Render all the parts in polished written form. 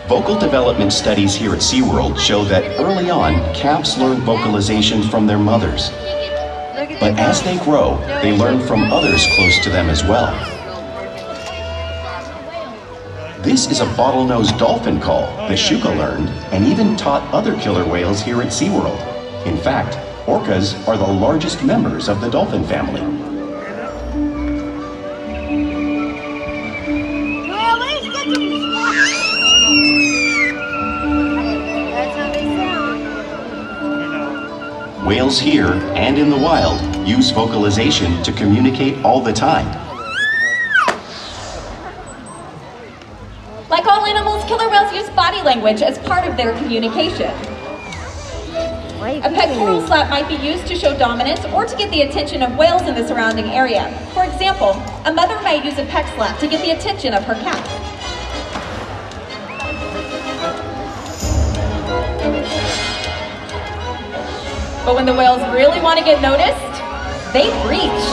Vocal development studies here at SeaWorld show that early on, calves learn vocalization from their mothers. But as they grow, they learn from others close to them as well. This is a bottlenose dolphin call that Shuka learned and even taught other killer whales here at SeaWorld. In fact, orcas are the largest members of the dolphin family. Whales here and in the wild use vocalization to communicate all the time. Like all animals, killer whales use body language as part of their communication. A pectoral slap might be used to show dominance or to get the attention of whales in the surrounding area. For example, a mother might use a pec slap to get the attention of her calf. But when the whales really want to get noticed, they breach.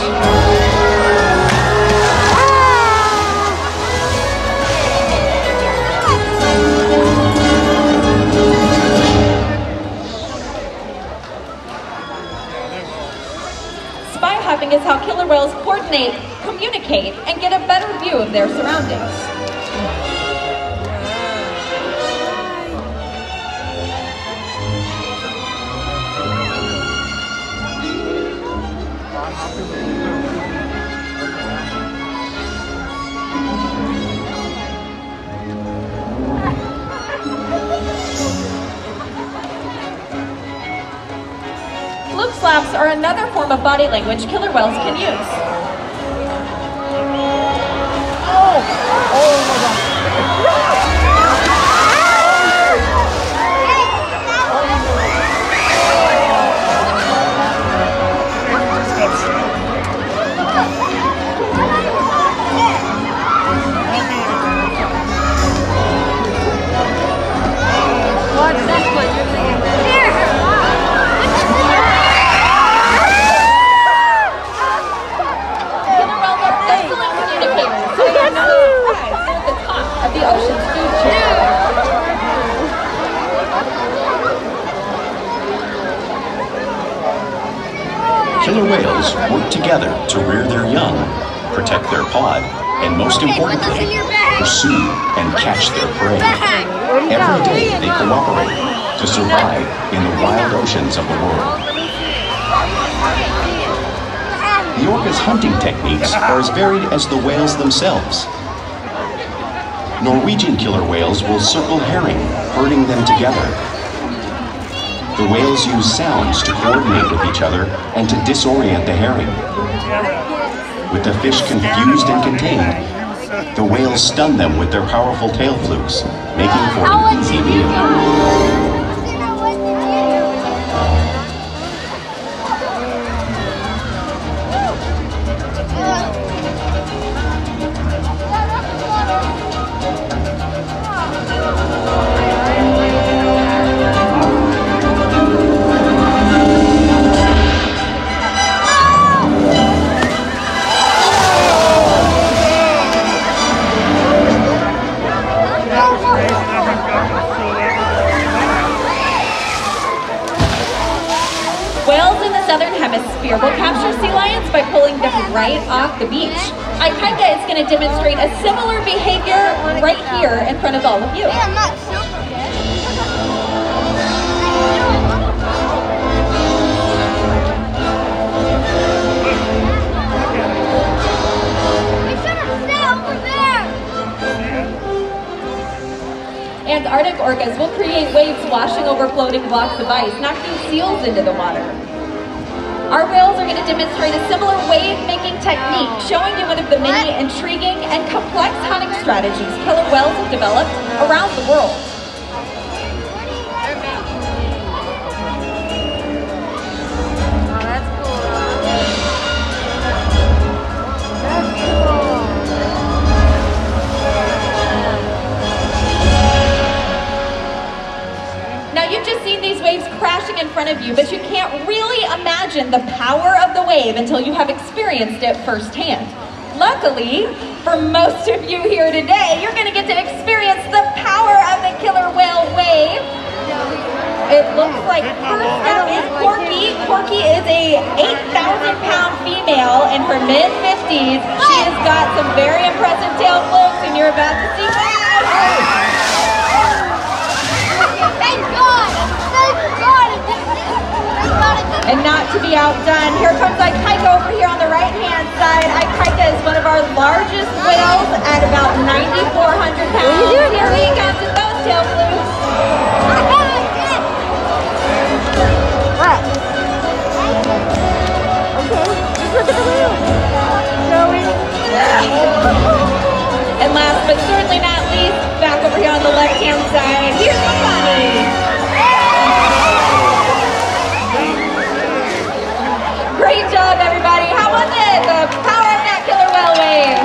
Spy hopping is how killer whales coordinate, communicate, and get a better view of their surroundings. Fluke slaps are another form of body language killer whales can use. Oh my God. What's this one? You're thinking here. Killer whales are excellent communicators, so they are no surprise they're at the top of the ocean's food chain. Killer whales work together to rear their young, protect their pod, and most importantly, pursue and catch their prey. Every day they cooperate to survive in the wild oceans of the world. The orca's hunting techniques are as varied as the whales themselves. Norwegian killer whales will circle herring, herding them together. The whales use sounds to coordinate with each other and to disorient the herring. With the fish confused and contained, the whales stun them with their powerful tail flukes, making for an easy meal. Southern Hemisphere will capture sea lions by pulling them right off the beach. Ikaika is going to demonstrate a similar behavior right here in front of all of you. Antarctic orcas will create waves washing over floating blocks of ice, knocking seals into the water. Our whales are going to demonstrate a similar wave-making technique, showing you one of the many intriguing and complex hunting strategies killer whales have developed around the world. You've just seen these waves crashing in front of you, but you can't really imagine the power of the wave until you have experienced it firsthand. Luckily, for most of you here today, you're going to get to experience the power of the killer it looks like first up is Corky. Corky is a 8,000-pound female in her mid-50s. She has got some very impressive tail flips, and you're about to see that. Thank God! Thank God! And not to be outdone, here comes Ikaika over here on the right-hand side. Ikaika is one of our largest whales at about 9,400 pounds. Here he comes with those tail flips. What? Okay, just look at the wheel. Showing. And last but certainly not least, back over here on the left-hand side, here's Mapani. Great job, everybody. How was it? The power of that killer whale wave.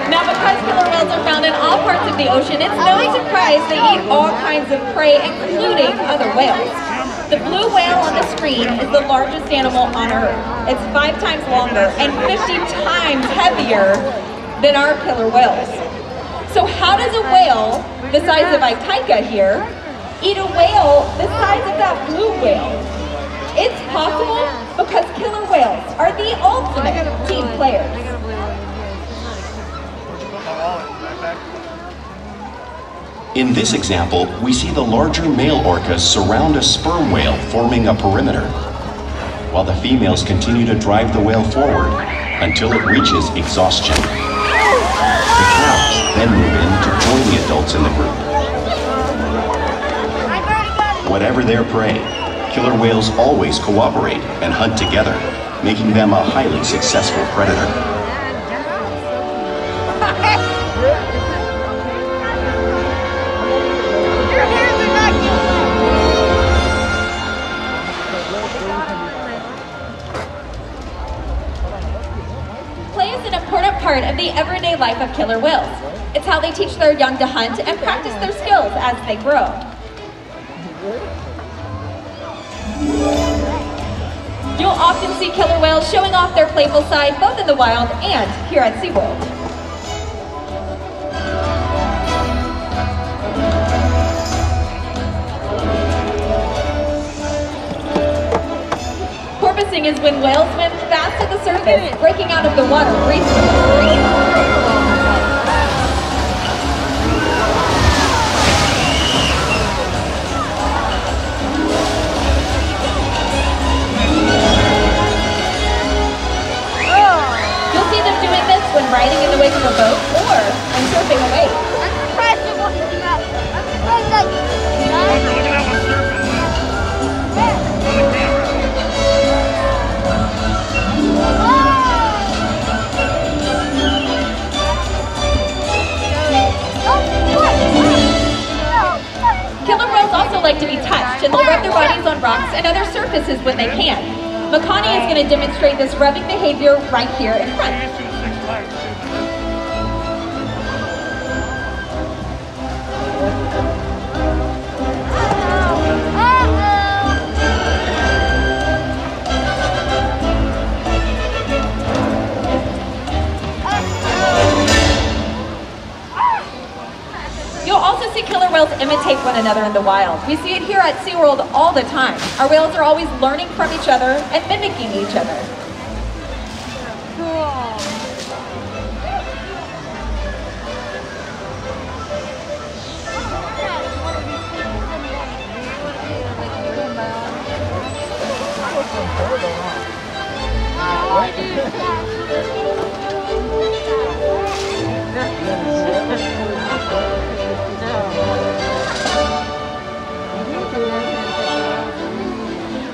Now, because killer whales are found in all parts of the ocean, it's no surprise they eat all kinds of prey, including other whales. The blue whale on the screen is the largest animal on Earth. It's 5 times longer and 50 times heavier than our killer whales. So how does a whale the size of Ikaika here eat a whale the size of that blue whale? It's possible because killer whales are the ultimate team players. In this example, we see the larger male orcas surround a sperm whale, forming a perimeter, while the females continue to drive the whale forward until it reaches exhaustion. The calves then move in to join the adults in the group. Whatever their prey, killer whales always cooperate and hunt together, making them a highly successful predator. Part of the everyday life of killer whales. It's how they teach their young to hunt and practice their skills as they grow. You'll often see killer whales showing off their playful side both in the wild and here at SeaWorld. Porpoising is when whales swim fast to the surface, breaking out of the water gracefully. You'll see them doing this when riding in the wake of a boat or when surfing a wave. Killer whales also like to be touched, and they'll rub their bodies on rocks and other surfaces when they can. Mapani is going to demonstrate this rubbing behavior right here in front. You'll also see killer whales imitate one another in the wild. We see it here at SeaWorld all the time. Our whales are always learning from each other and mimicking each other.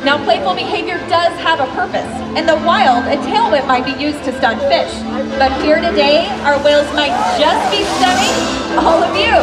Now, playful behavior does have a purpose. In the wild, a tail whip might be used to stun fish. But here today, our whales might just be stunning all of you.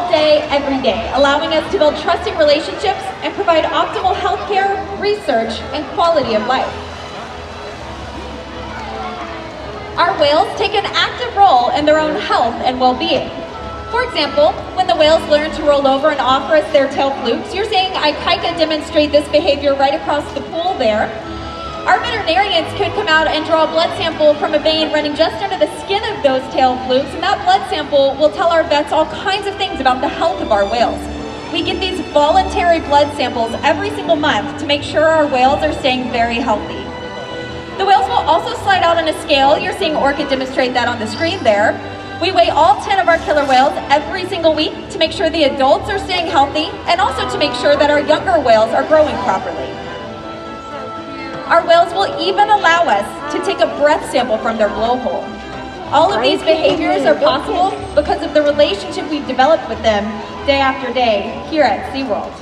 day, every day, allowing us to build trusting relationships and provide optimal healthcare, research, and quality of life. Our whales take an active role in their own health and well-being. For example, when the whales learn to roll over and offer us their tail flukes, you're seeing Ikaika demonstrate this behavior right across the pool there. Our veterinarians could come out and draw a blood sample from a vein running just under the skin of those tail flukes, and that blood sample will tell our vets all kinds of things about the health of our whales. We get these voluntary blood samples every single month to make sure our whales are staying very healthy. The whales will also slide out on a scale. You're seeing Orca demonstrate that on the screen there. We weigh all 10 of our killer whales every single week to make sure the adults are staying healthy and also to make sure that our younger whales are growing properly. Our whales will even allow us to take a breath sample from their blowhole. All of these behaviors are possible because of the relationship we've developed with them day after day here at SeaWorld.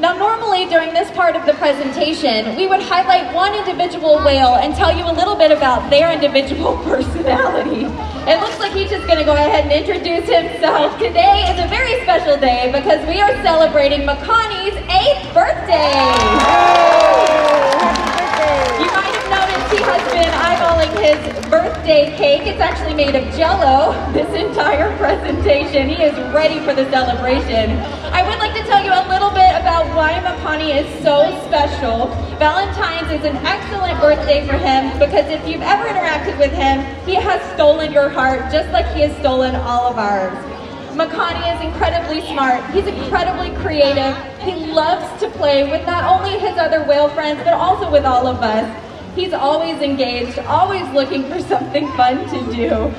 Now, normally during this part of the presentation, we would highlight one individual whale and tell you a little bit about their individual personality. It looks like he's just going to go ahead and introduce himself. Today is a very special day because we are celebrating Mapani's 8th birthday. You might have noticed he has been eyeballing his birthday cake. It's actually made of Jell-O this entire presentation. He is ready for the celebration. I would like to tell you a little bit about why Mapani is so special. Valentine's is an excellent birthday for him because if you've ever interacted with him, he has stolen your heart just like he has stolen all of ours. Mapani is incredibly smart. He's incredibly creative. He loves to play with not only his other whale friends, but also with all of us. He's always engaged, always looking for something fun to do.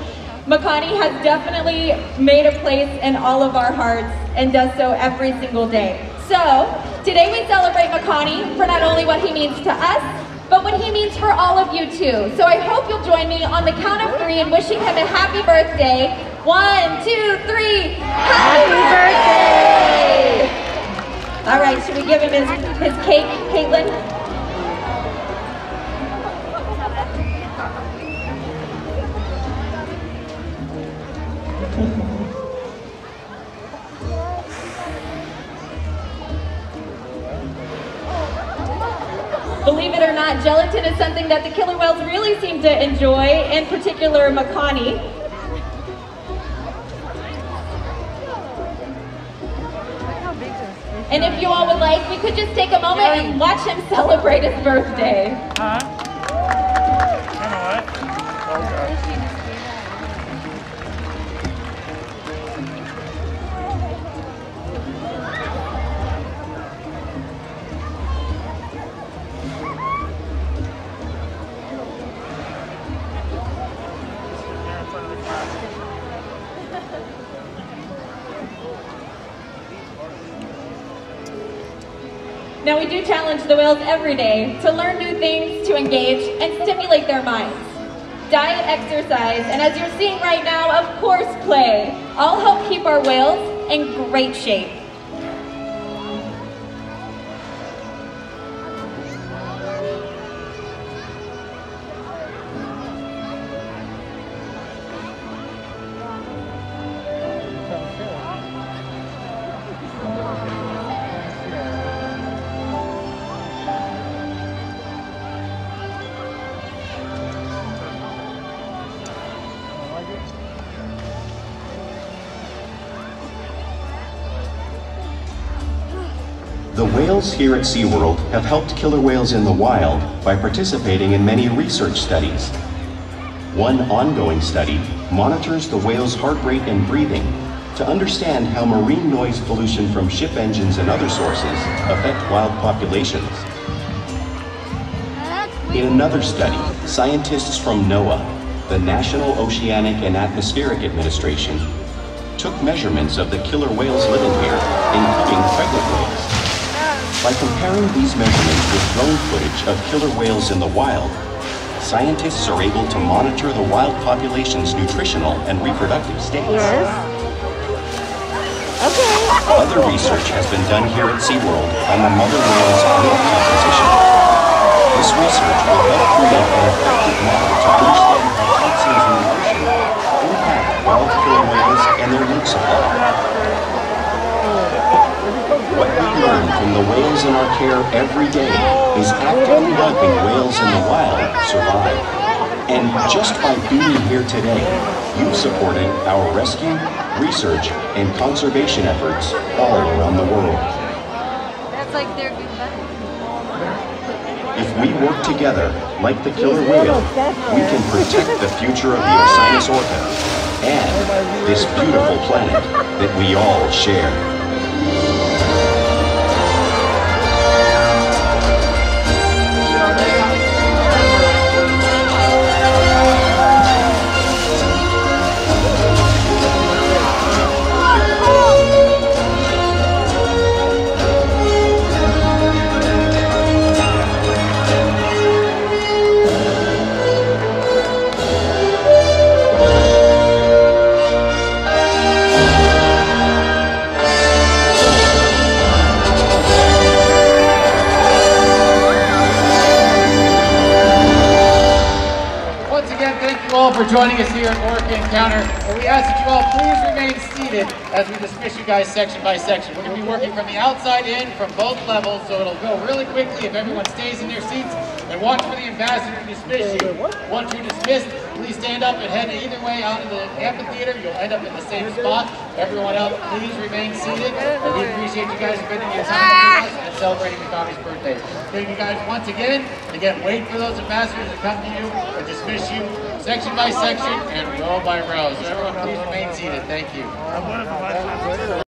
Mapani has definitely made a place in all of our hearts and does so every single day. So, today we celebrate Mapani for not only what he means to us, but what he means for all of you too. So I hope you'll join me on the count of 3 in wishing him a happy birthday. 1, 2, 3, happy birthday! All right, should we give him his cake, Caitlin? Believe it or not, gelatin is something that the killer whales really seem to enjoy, in particular Mapani. And if you all would like, we could just take a moment and watch him celebrate his birthday. Now we do challenge the whales every day to learn new things, to engage, and stimulate their minds. Diet, exercise, and as you're seeing right now, of course, play, all help keep our whales in great shape. The whales here at SeaWorld have helped killer whales in the wild by participating in many research studies. One ongoing study monitors the whale's heart rate and breathing to understand how marine noise pollution from ship engines and other sources affect wild populations. In another study, scientists from NOAA, the National Oceanic and Atmospheric Administration, took measurements of the killer whales living here, including pregnant whales. By comparing these measurements with drone footage of killer whales in the wild, scientists are able to monitor the wild population's nutritional and reproductive states. Yes. Okay. Other research has been done here at SeaWorld on the mother whale's milk composition. This research will help create an effective model to understand how toxins in the ocean impact wild killer whales and their milk supply. the whales in our care every day is actively helping whales in the wild survive. And just by being here today, you've supported our rescue, research, and conservation efforts all around the world. That's like their good buddy. If we work together, like the killer whale, we can protect the future of the Orca and this beautiful planet that we all share. For joining us here at Orca Encounter, and we ask that you all please remain seated as we dismiss you guys section by section. We're going to be working from the outside in from both levels, so it'll go really quickly if everyone stays in their seats. And watch for the ambassador to dismiss you. Once you're dismissed, please stand up and head either way out of the amphitheater. You'll end up in the same spot. Everyone else, please remain seated. And we appreciate you guys spending your time with us and celebrating Mapani's birthday. Thank you guys once again. Again, wait for those ambassadors to come to you and dismiss you section by section and row by row. So everyone, please remain seated. Thank you.